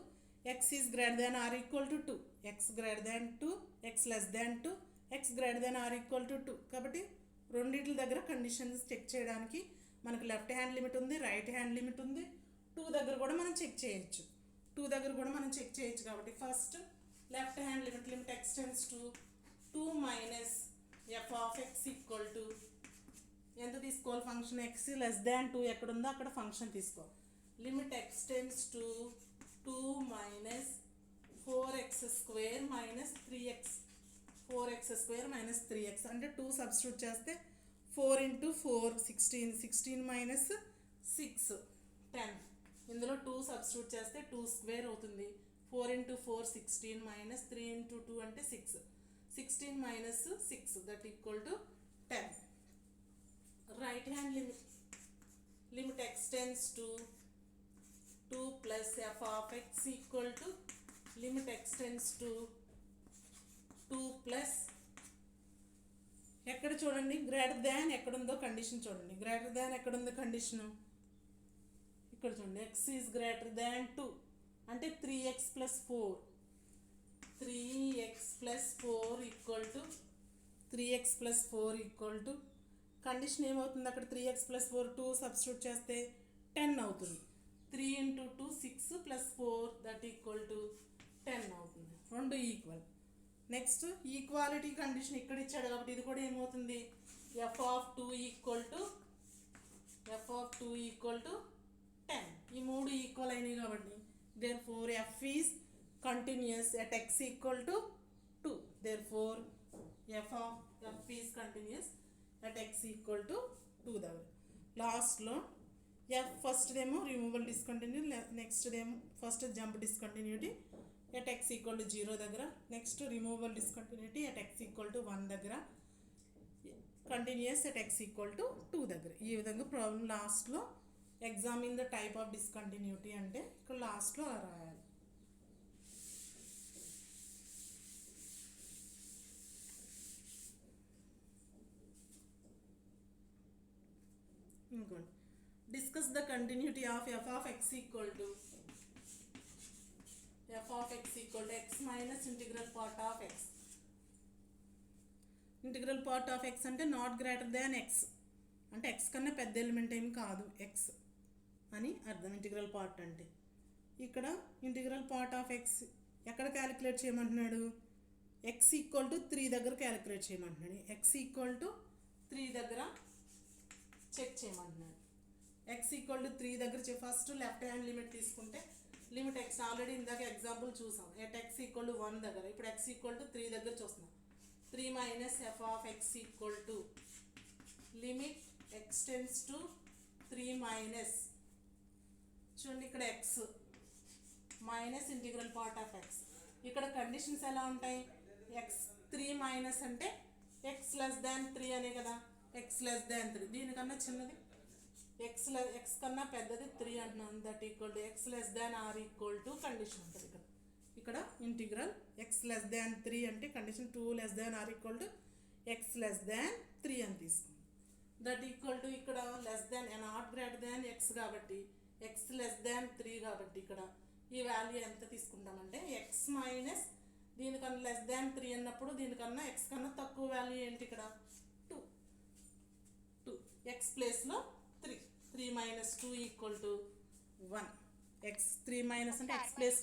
x is greater than or equal to 2, x greater than 2, x less than 2, x greater than or equal to 2. కాబట్టి రెండిట్ల దగ్గర కండిషన్స్ చెక్ చేయడానికి మనకు లెఫ్ట్ హ్యాండ్ లిమిట్ ఉంది, రైట్ హ్యాండ్ లిమిట్ ఉంది. 2 దగ్గర కూడా మనం చెక్ చేయొచ్చు, కాబట్టి first left hand limit x tends to 2 minus f of x equal to ఎంత తీసుకోవాలి, ఫంక్షన్ x less than 2 ఎక్కడ ఉందో అక్కడ ఫంక్షన్ తీసుకోవాలి. Limit x tends to 2 minus 4x square minus 3x, 4x square minus 3x అంటే 2 substitute చేస్తే 4 into 4 16, 16 minus 6 10. ఇందులో 2 substitute చేస్తే 2 స్క్వేర్ అవుతుంది. 4 into 4 16 minus 3 into 2 అంటే 6, 16 minus 6 that equal to 10. Right hand limit x tends to 2 plus f of x equal to limit x tends to 2 plus ఎక్కడ చూడండి greater than ఎక్కడుందో condition చూడండి. Greater than ఎక్కడుందో condition ఇక్కడ చూడండి, x is greater than 2 అంటే 3x plus 4 equal to condition ఏమవుతుంది అక్కడ 3x plus 4 2 సబ్స్టిట్యూట్ చేస్తే 10 అవుతుంది. 3 into 2 6 plus 4 that equal to 10 అవుతుంది. రెండు ఈక్వల్. నెక్స్ట్ ఈక్వాలిటీ కండిషన్ ఇక్కడ ఇచ్చాడు కాబట్టి ఇది కూడా ఏమవుతుంది, ఎఫ్ ఆఫ్ 2 ఈక్వల్ టు 10. ఈ మూడు ఈక్వల్ అయినాయి కాబట్టి therefore f is continuous at x equal to 2. therefore f is continuous at x equal to 2 దగ్గర. లాస్ట్లో ఎఫ్ ఫస్ట్ ఏమో రిమూవల్ డిస్కంటిన్యూ, నెక్స్ట్ ఏమో first jump discontinuity at X equal to 0 దగ్గర, next removal discontinuity at X equal to 1 దగ్గర, continuous at X equal to 2 దగ్గర. ఈ విధంగా problem లాస్ట్లో examine the type of discontinuity అంటే ఇక్కడ లాస్ట్లో అలా రాయాలి. ఇంకోండి, discuss the continuity of f of x equal to X minus integral part of X. Integral part of x అంటే నాట్ గ్రేటర్ దాన్ ఎక్స్, అంటే ఎక్స్ కన్నా పెద్ద ఎలిమెంట్ ఏం కాదు ఎక్స్ అని అర్థం. ఇంటిగ్రల్ పార్ట్ అంటే ఇక్కడ ఇంటిగ్రల్ పార్ట్ ఆఫ్ ఎక్స్ ఎక్కడ క్యాలిక్యులేట్ చేయమంటున్నాడు, ఎక్స్ ఈక్వల్ టు 3 దగ్గర క్యాలిక్యులేట్ చేయమంటున్నాడు. ఎక్స్ ఈక్వల్ టు 3 దగ్గర చెక్ చేయమంటున్నాడు. ఎక్స్ ఈక్వల్ టు 3 దగ్గర ఫస్ట్ లెఫ్ట్ హ్యాండ్ లిమిట్ తీసుకుంటే లిమిట్ ఎక్స్ ఆల్రెడీ ఇందాక ఎగ్జాంపుల్ చూసాం. ఎట్ ఎక్స్ ఈక్వల్ టు 1 దగ్గర, ఇప్పుడు ఎక్స్ ఈక్వల్ టు 3 దగ్గర చూస్తున్నాం. 3 minus f of x equal to limit x tends to 3 minus, చూడండి ఇక్కడ X minus integral part of X. ఇక్కడ కండిషన్స్ ఎలా ఉంటాయి, ఎక్స్ 3 మైనస్ అంటే ఎక్స్ లెస్ దాన్ 3 అనే కదా, ఎక్స్ లెస్ దాన్ 3, దీనికన్నా చిన్నది ఎక్స్ కన్నా పెద్దది 3 అంటున్నాను. That equal to X less than or equal to condition ఉంటుంది ఇక్కడ. ఇక్కడ ఇంటిగ్రల్ ఎక్స్ లెస్ దాన్ 3 అంటే condition 2 less than or equal to X less దాన్ 3 అని తీసుకుంది. దట్ ఈక్వల్ టు ఇక్కడ less than not greater than X కాబట్టి ఎక్స్ లెస్ దాన్ 3 కాబట్టి ఇక్కడ ఈ వాల్యూ ఎంత తీసుకుంటామంటే ఎక్స్ మైనస్ దీనికన్నా లెస్ దాన్ 3 అన్నప్పుడు దీనికన్నా ఎక్స్ కన్నా తక్కువ వాల్యూ ఏంటి ఇక్కడ 2 ఎక్స్ ప్లేస్లో 3 minus 2 equal to 1. X 3 minus అంటే ఎక్స్ ప్లేస్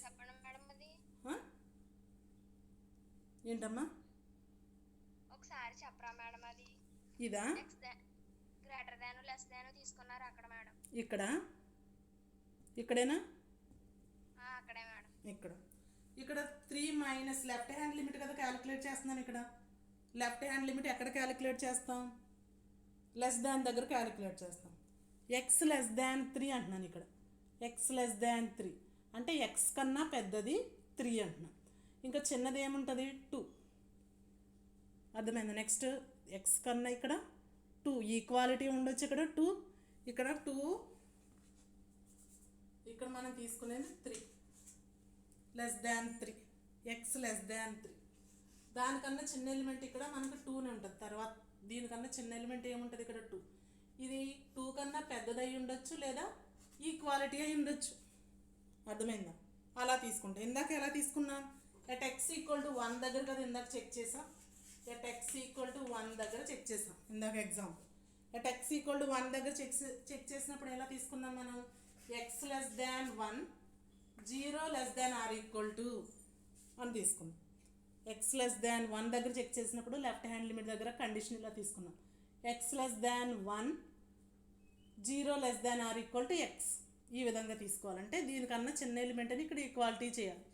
ఏంటమ్మా ఒకసారి చెప్పరా మేడం, అది ఇదా గ్రేటర్ దాన్ లెస్ దాన్ తీసుకున్నారు అక్కడ మేడం. ఇక్కడ ఇక్కడేనా అక్కడే మేడం. ఇక్కడ 3 మైనస్ లెఫ్ట్ హ్యాండ్ లిమిట్ కదా క్యాలిక్యులేట్ చేస్తున్నాను. ఇక్కడ లెఫ్ట్ హ్యాండ్ లిమిట్ ఎక్కడ క్యాలిక్యులేట్ చేస్తాం, లెస్ దాన్ దగ్గర క్యాలిక్యులేట్ చేస్తాం. ఎక్స్ లెస్ దాన్ 3 అంటున్నాను. ఇక్కడ ఎక్స్ లెస్ దాన్ 3 అంటే ఎక్స్ కన్నా పెద్దది 3 అంటున్నాను. ఇంకా చిన్నది ఏముంటుంది 2, అర్థమైందా. నెక్స్ట్ ఎక్స్ కన్నా ఇక్కడ 2 ఈక్వాలిటీ ఉండొచ్చు. ఇక్కడ 2, ఇక్కడ 2, ఇక్కడ మనం తీసుకునేది 3 లెస్ దాన్ 3, ఎక్స్ లెస్ దాన్ 3. దానికన్నా చిన్న ఎలిమెంట్ ఇక్కడ మనకు 2నే ఉంటుంది. తర్వాత దీనికన్నా చిన్న ఎలిమెంట్ ఏముంటుంది ఇక్కడ 2. ఇది 2 కన్నా పెద్దదై ఉండొచ్చు లేదా ఈక్వాలిటీ అయి ఉండొచ్చు, అర్థమైందా. అలా తీసుకుంటాం. ఇందాక ఎలా తీసుకున్నాం, ఎట్ ఎక్స్ ఈక్వల్ టు 1 దగ్గర కదా ఇందాక చెక్ చేసాం. ఎట్ ఎక్స్ ఈక్వల్ టు 1 దగ్గర చెక్ చేసాం ఇందాక example. At X equal to 1 దగ్గర చెక్ చేసినప్పుడు ఎలా తీసుకున్నాం మనం, X less than 1 0 less than or equal to అని తీసుకున్నాం. ఎక్స్ లెస్ దాన్ 1 దగ్గర చెక్ చేసినప్పుడు లెఫ్ట్ హ్యాండ్ లిమిట్ దగ్గర కండిషన్ ఇలా తీసుకున్నాం. X less than 1 0 less than or equal to X. ఈ విధంగా తీసుకోవాలంటే దీనికన్నా చిన్న ఎలిమెంట్ని ఇక్కడ ఈక్వాలిటీ చేయాలి.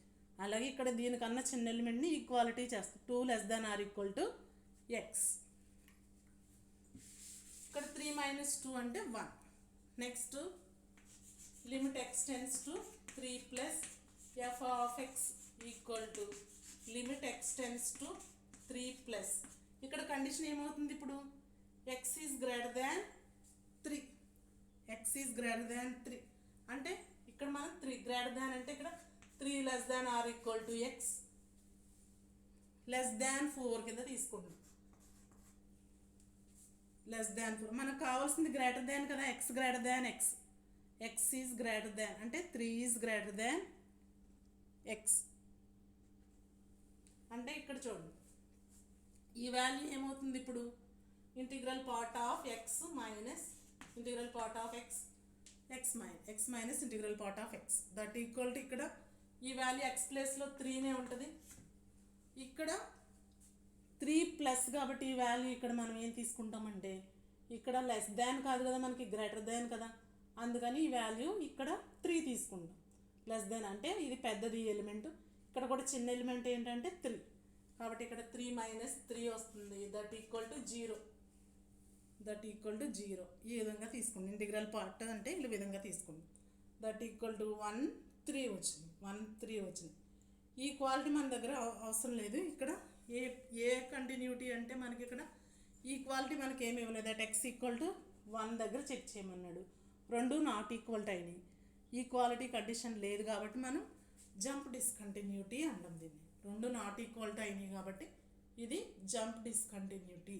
అలాగే ఇక్కడ దీనికన్నా చిన్న ఎలిమెంట్ని ఈక్వాలిటీ చేస్తాం. 2 less than or equal to X. ఇక్కడ 3 మైనస్ 2 అంటే 1. Next limit x tends to 3 plus f of x equal to limit x tends to 3 plus. ఇక్కడ కండిషన్ ఏమవుతుంది, ఇప్పుడు X is greater than 3, X is greater than 3 అంటే ఇక్కడ మనం 3 greater than అంటే ఇక్కడ 3 less than or equal to X less దాన్ 4 కింద తీసుకుంటాం. లెస్ దాన్ 4 మనకు కావాల్సింది గ్రేటర్ దాన్ కదా, X greater than X. X is greater than అంటే 3 ఈజ్ గ్రేటర్ దాన్ ఎక్స్. అంటే ఇక్కడ చూడండి ఈ వాల్యూ ఏమవుతుంది, ఇప్పుడు integral part of X minus integral part of X X minus integral part of X that equal to ఇక్కడ ఈ value X ప్లేస్లో 3నే ఉంటుంది. ఇక్కడ 3 ప్లస్ కాబట్టి ఈ వాల్యూ ఇక్కడ మనం ఏం తీసుకుంటామంటే ఇక్కడ లెస్ దాన్ కాదు కదా, మనకి గ్రేటర్ దాన్ కదా, అందుకని ఈ వాల్యూ ఇక్కడ 3 తీసుకుంటాం. లెస్ దాన్ అంటే ఇది పెద్దది ఎలిమెంట్, ఇక్కడ కూడా చిన్న ఎలిమెంట్ ఏంటంటే 3, కాబట్టి ఇక్కడ 3 మైనస్ 3 వస్తుంది. That equal to 0. ఈ విధంగా తీసుకోండి. ఇంటిగ్రల్ పార్ట్ అంటే ఈ విధంగా తీసుకోండి. దట్ ఈక్వల్ టు 1 3 వచ్చింది. ఈ క్వాలిటీ మన దగ్గర అవసరం లేదు. ఇక్కడ ఏ కంటిన్యూటీ అంటే మనకి ఇక్కడ ఈక్వాలిటీ మనకి ఏమి ఇవ్వలేదు. దట్ ఎక్స్ ఈక్వల్ టు 1 దగ్గర చెక్ చేయమన్నాడు. 2 నాట్ ఈక్వల్ టు అయినాయి. ఈక్వాలిటీ కండిషన్ లేదు కాబట్టి మనం జంప్ డిస్కంటిన్యూటీ అంటాం దీన్ని. 2 నాట్ ఈక్వల్ టు అయినాయి కాబట్టి ఇది జంప్ డిస్కంటిన్యూటీ.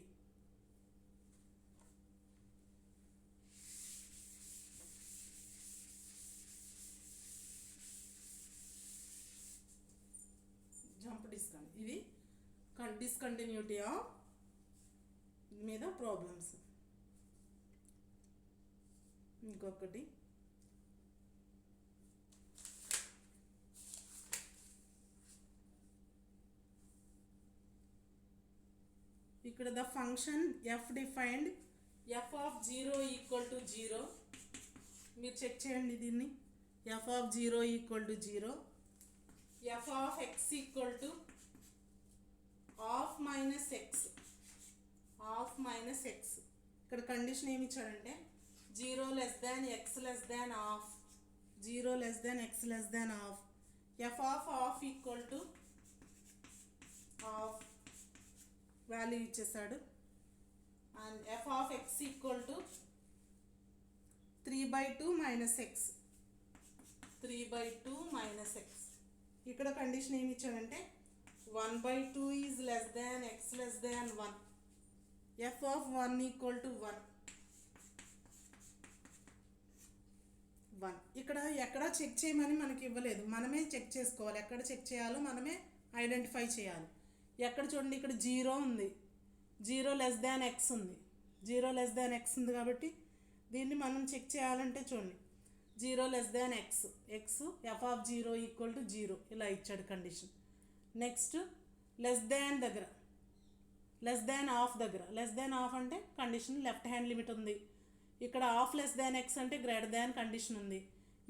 ఇది డిస్కంటిన్యూటీ ఆఫ్ మీద ప్రాబ్లమ్స్. ఇంకొకటి ఇక్కడ the function f defined f of 0 equal to 0. మీరు చెక్ చేయండి దీన్ని. F of 0 equal to 0, f of x equal to of minus x. ఇక్కడ కండిషన్ ఏమి ఇచ్చాడంటే 0 less than x less than half, f of of equal to half value ఇచ్చేసాడు. And f of x equal to 3/2 minus x. ఇక్కడ condition ఏమి ఇచ్చాడంటే 1/2 is less than x less than 1, F of 1 equal to 1. ఇక్కడ ఎక్కడ check చేయమని మనకి ఇవ్వలేదు, మనమే చెక్ చేసుకోవాలి. ఎక్కడ చెక్ చేయాలో మనమే ఐడెంటిఫై చేయాలి. ఎక్కడ చూడండి, ఇక్కడ 0 ఉంది, 0 లెస్ దాన్ ఎక్స్ ఉంది, కాబట్టి దీన్ని మనం చెక్ చేయాలంటే చూడండి 0 less than X, F of 0 equal to 0 ఇలా ఇచ్చాడు కండిషన్. నెక్స్ట్ లెస్ దాన్ దగ్గర, లెస్ దాన్ ఆఫ్ అంటే కండిషన్ లెఫ్ట్ హ్యాండ్ లిమిట్ ఉంది. ఇక్కడ ఆఫ్ లెస్ దాన్ ఎక్స్ అంటే గ్రేటర్ దాన్ కండిషన్ ఉంది.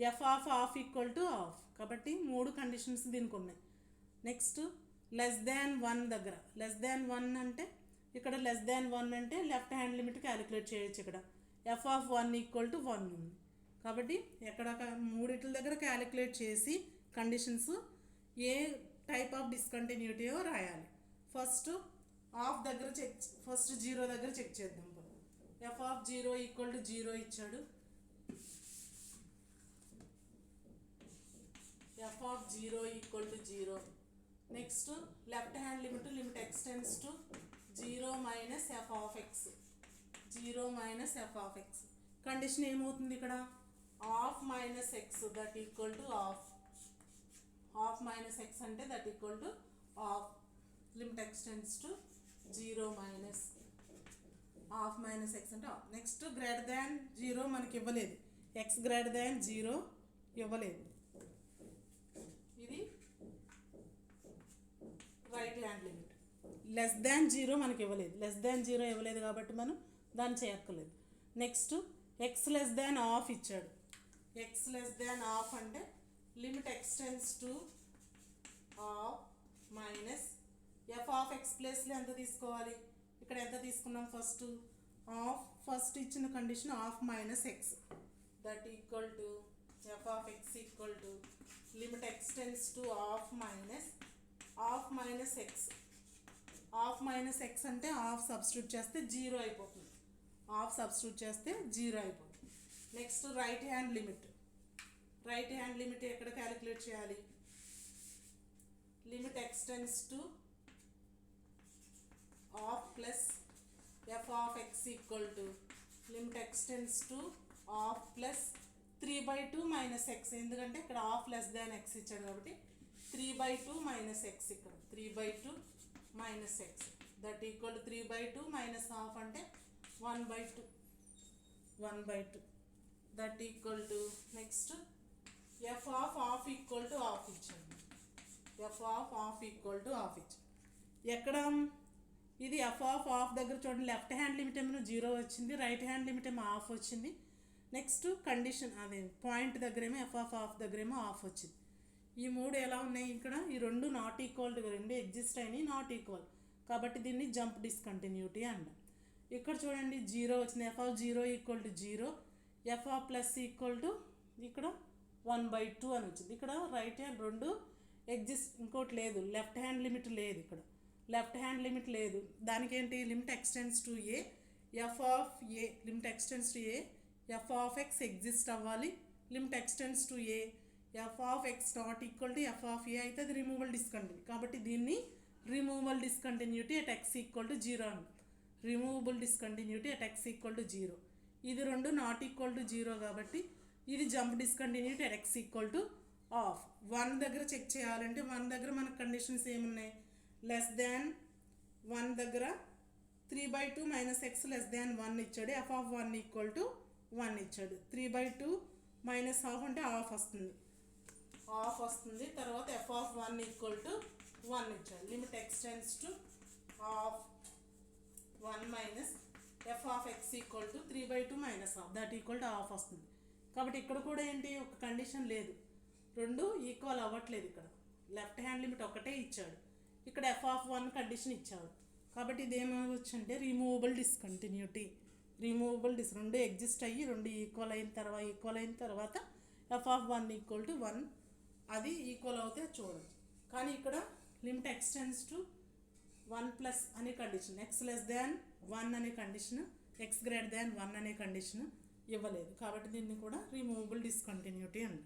F of of equal to of, కాబట్టి 3 కండిషన్స్ దీనికి ఉన్నాయి. నెక్స్ట్ లెస్ దాన్ 1 దగ్గర, లెస్ దాన్ 1 అంటే ఇక్కడ లెస్ దాన్ 1 అంటే లెఫ్ట్ హ్యాండ్ లిమిట్ క్యాలిక్యులేట్ చేయొచ్చు. ఇక్కడ ఎఫ్ ఆఫ్ 1 ఈక్వల్ టు 1 ఉంది, కాబట్టి ఎక్కడ 3 దగ్గర క్యాలిక్యులేట్ చేసి కండిషన్స్ ఏ టైప్ ఆఫ్ డిస్కంటిన్యూటీయో రాయాలి. ఫస్ట్ 0 దగ్గర చెక్ చేద్దాం. ఎఫ్ ఆఫ్ 0 ఈక్వల్ టు 0 ఇచ్చాడు. F of 0 equal to 0. Next left hand limit extends to 0 minus f of x. Condition ఏమవుతుంది ఇక్కడ of minus x that equal to of minus x అంటే that equal to of. Limit extends to 0 minus of minus x అంటే of. Next greater than 0 మనకి ఇవ్వలేదు, x greater than 0 ఇవ్వలేదు. ఇది right hand limit. Less than 0 మనకి ఇవ్వలేదు, కాబట్టి మనం దాన్ని చేయక్కర్లేదు. Next x less than half ఇచ్చాడు. ఎక్స్ లెస్ దాన్ ఆఫ్ అంటే limit extends to of minus f of x ప్లేస్లో ఎంత తీసుకోవాలి, ఇక్కడ ఎంత తీసుకున్నాం ఫస్ట్ ఇచ్చిన condition half minus x that equal to f of x equal to limit extends to of minus x అంటే half substitute చేస్తే 0 అయిపోతుంది. నెక్స్ట్ రైట్ హ్యాండ్ లిమిట్ ఎక్కడ క్యాలిక్యులేట్ చేయాలి, limit extends to half plus f of x equal to limit extends to half plus 3/2 minus x. ఎందుకంటే ఇక్కడ of less than X ఇచ్చాడు కాబట్టి 3/2 minus x. ఇక్కడ 3/2 minus x that equal to 3/2 minus half అంటే 1/2. That equal to next f of of equal to of ఇచ్చాను. F of of equal to of ఇచ్చాను. ఎక్కడ ఇది ఎఫ్ ఆఫ్ ఆఫ్ దగ్గర చూడండి, లెఫ్ట్ హ్యాండ్ లిమిట్ ఏమో 0 వచ్చింది, రైట్ హ్యాండ్ లిమిట్ ఏమో ఆఫ్ వచ్చింది. నెక్స్ట్ కండిషన్ అదే పాయింట్ దగ్గరేమో ఎఫ్ ఆఫ్ ఆఫ్ దగ్గరేమో ఆఫ్ వచ్చింది. ఈ మూడు ఎలా ఉన్నాయి ఇక్కడ, ఈ రెండు నాట్ ఈక్వల్, రెండు ఎగ్జిస్ట్ అయినాయి, నాట్ ఈక్వల్, కాబట్టి దీన్ని జంప్ డిస్కంటిన్యూటీ అంటాం. ఇక్కడ చూడండి 0 వచ్చింది, f of 0 equal to 0, f of plus equal to ఇక్కడ 1/2 అని వచ్చింది. ఇక్కడ రైట్ హ్యాండ్ రెండు ఎగ్జిస్ట్, ఇంకోటి లేదు, లెఫ్ట్ హ్యాండ్ లిమిట్ లేదు, ఇక్కడ లెఫ్ట్ హ్యాండ్ లిమిట్ లేదు. దానికి ఏంటి, limit extends to a, f of a limit extends to a, f of x exist అవ్వాలి, limit extends to a, f of x not equal to f of a అయితే అది removal discontinuity, కాబట్టి దీన్ని removal discontinuity at x equal to 0 అని, removable discontinuity at x equal to 0. ఇది రెండు not equal to 0 కాబట్టి ఇది jump discontinuity at x equal to of. 1 దగ్గర చెక్ చేయాలంటే 1 దగ్గర మనకు కండిషన్స్ ఏమున్నాయి, లెస్ దాన్ 1 దగ్గర 3/2 మైనస్ ఎక్స్ లెస్ దాన్ 1 ఇచ్చాడు, ఎఫ్ ఆఫ్ 1 ఈక్వల్ టు 1 ఇచ్చాడు. 3/2 మైనస్ హాఫ్ అంటే ఆఫ్ వస్తుంది, ఆఫ్ వస్తుంది. తర్వాత ఎఫ్ ఆఫ్ 1 ఈక్వల్ టు 1 ఇచ్చాడు. Limit extends to of 1 minus f of x equal to 3/2 minus half that equal to half వస్తుంది. కాబట్టి ఇక్కడ కూడా ఏంటి, ఒక కండిషన్ లేదు, రెండు ఈక్వల్ అవ్వట్లేదు. ఇక్కడ లెఫ్ట్ హ్యాండ్ లిమిట్ ఒకటే ఇచ్చాడు, ఇక్కడ ఎఫ్ ఆఫ్ 1 కండిషన్ ఇచ్చాడు, కాబట్టి ఇది ఏమవచ్చు అంటే రిమూవబుల్ డిస్కంటిన్యూటీ. రెండు ఎగ్జిస్ట్ అయ్యి రెండు ఈక్వల్ అయిన తర్వాత ఎఫ్ ఆఫ్ 1 ఈక్వల్ టు 1 అది ఈక్వల్ అవుతే చూడవచ్చు. కానీ ఇక్కడ లిమిట్ ఎక్స్టెండ్స్ టు 1 ప్లస్ అనే కండిషన్, ఎక్స్ లెస్ దాన్ 1 అనే కండిషన్, ఎక్స్ గ్రేటర్ దాన్ 1 అనే కండిషన్ ఇవ్వలేదు, కాబట్టి దీన్ని కూడా రిమూవబుల్ డిస్కంటిన్యూటీ అండి.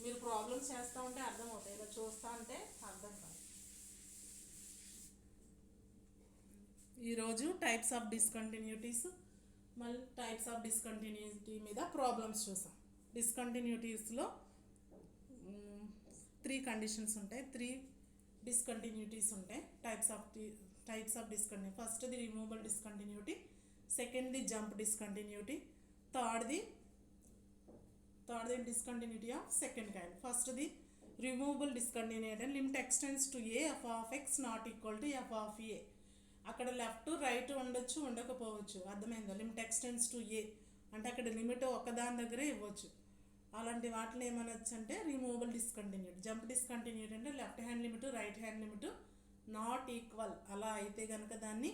మీరు ప్రాబ్లమ్స్ చేస్తూ ఉంటే అర్థం అవుతాయి, ఇలా చూస్తూ ఉంటే అర్థం కాదు. ఈరోజు టైప్స్ ఆఫ్ డిస్కంటిన్యూటీస్, మళ్ళీ టైప్స్ ఆఫ్ డిస్కంటిన్యూటీ మీద ప్రాబ్లమ్స్ చూసాం. డిస్కంటిన్యూటీస్లో 3 కండిషన్స్ ఉంటాయి, 3 డిస్కంటిన్యూటీస్ ఉంటాయి. టైప్స్ ఆఫ్ డిస్కంటిన్యూటీ, ఫస్ట్ది రిమూవబుల్ డిస్కంటిన్యూటీ, సెకండ్ది జంప్ డిస్కంటిన్యూటీ, థర్డ్ది discontinuity of second kind. First the removable discontinuity and limit extends to a f of x not equal to f of a. అక్కడ left right ఉండొచ్చు, ఉండకపోవచ్చు, అర్థమైందా. Limit x tends to ఏ అంటే అక్కడ limit ఒకదాని దగ్గరే ఇవ్వచ్చు, అలాంటి వాటిని ఏమనొచ్చు అంటే రిమూవబుల్ డిస్కంటిన్యూటీ. జంప్ డిస్కంటిన్యూటీ అంటే left hand limit right hand limit not equal, అలా అయితే కనుక దాన్ని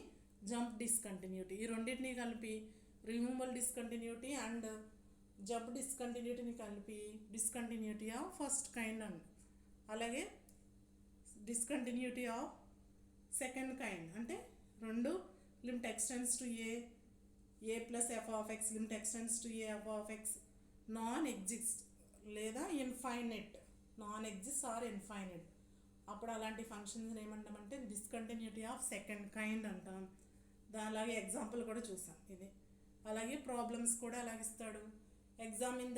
జంప్ డిస్కంటిన్యూటీ. ఈ రెండింటిని కలిపి రిమూవబుల్ డిస్కంటిన్యూటీ అండ్ జంప్ డిస్కంటిన్యూటీని కలిపి discontinuity of first kind and, అలాగే డిస్కంటిన్యూటీ ఆఫ్ సెకండ్ కైండ్ అంటే రెండు limit extends to a plus f of x, limit extends to a f of x non exist లేదా infinite, non exist or infinite, అప్పుడు అలాంటి functions ఏమంటామంటే discontinuity of second kind అంటాం. అలాగే example కూడా చూసాం ఇది. అలాగే ప్రాబ్లమ్స్ కూడా అలాగిస్తాడు, ఎగ్జామిన్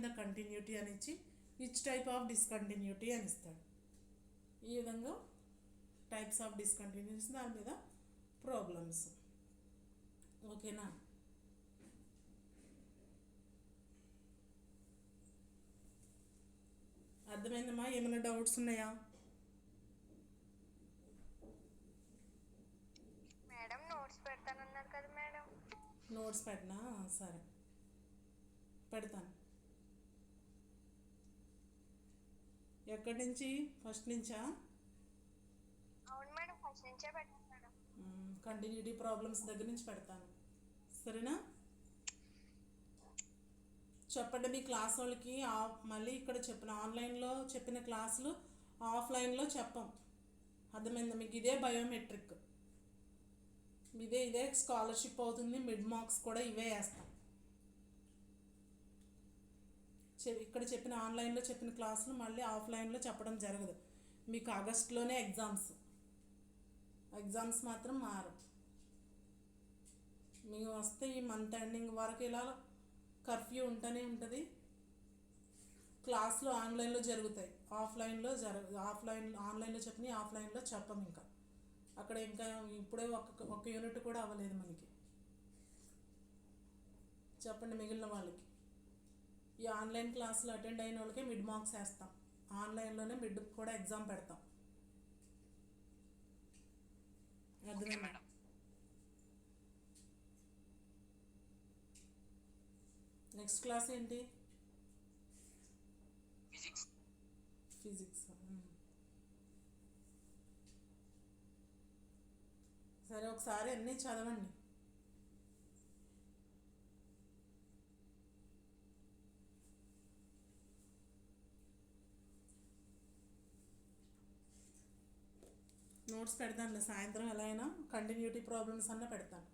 ద కంటిన్యూటీ అని ఇచ్చి విచ్ టైప్ ఆఫ్ డిస్కంటిన్యూటీ అని ఇస్తాడు. ఈ విధంగా టైప్స్ ఆఫ్ డిస్కంటిన్యూటీస్, దాని మీద ప్రాబ్లమ్స్. ఓకేనా. అర్థమైందమ్మా, ఏమైనా డౌట్స్ ఉన్నాయా? మేడం నోట్స్ పెడతానన్నారు కదా మేడం. నోట్స్ పెట్టినా, సరే పెడతాను. ఎక్కడి నుంచి, ఫస్ట్ నుంచా? అవును మేడం, ఫస్ట్ నుంచే పెట్టాను మేడం. కంటిన్యూటీ ప్రాబ్లమ్స్ దగ్గర నుంచి పెడతాను, సరేనా. చెప్పండి మీ క్లాస్ వాళ్ళకి. మళ్ళీ ఇక్కడ చెప్పిన ఆన్లైన్లో చెప్పిన క్లాసులు ఆఫ్లైన్లో చెప్పం, అర్థమైందా మీకు. ఇదే బయోమెట్రిక్, ఇదే స్కాలర్షిప్ అవుతుంది, మిడ్ మార్క్స్ కూడా ఇవే వేస్తాం. ఇక్కడ చెప్పిన ఆన్లైన్లో చెప్పిన క్లాసులు మళ్ళీ ఆఫ్లైన్లో చెప్పడం జరగదు. మీకు ఆగస్టులోనే ఎగ్జామ్స్ మాత్రం మారు. మీకు వస్తే ఈ మంత్ ఎండింగ్ వరకు ఇలా కర్ఫ్యూ ఉంటూనే ఉంటుంది. క్లాసులు ఆన్లైన్లో జరుగుతాయి, ఆన్లైన్లో చెప్పినవి ఆఫ్లైన్లో చెప్పం ఇంకా. అక్కడ ఇంకా ఇప్పుడే ఒక యూనిట్ కూడా అవ్వలేదు మనకి. చెప్పండి మిగిలిన వాళ్ళకి. ఈ ఆన్లైన్ క్లాసులు అటెండ్ అయిన వాళ్ళకే మిడ్ మార్క్స్ వేస్తాం. ఆన్లైన్లోనే మిడ్ కూడా ఎగ్జామ్ పెడతాం. ఓకే అర్థమైందా? మేడం. నెక్స్ట్ క్లాస్ ఏంటి? ఫిజిక్స్. ఫిజిక్స్. సరే ఒకసారి అన్నీ చదవండి. నోట్స్ పెడతాను సాయంత్రం, ఎలా అయినా కంటిన్యూటీ ప్రాబ్లమ్స్ అన్న పెడతాను.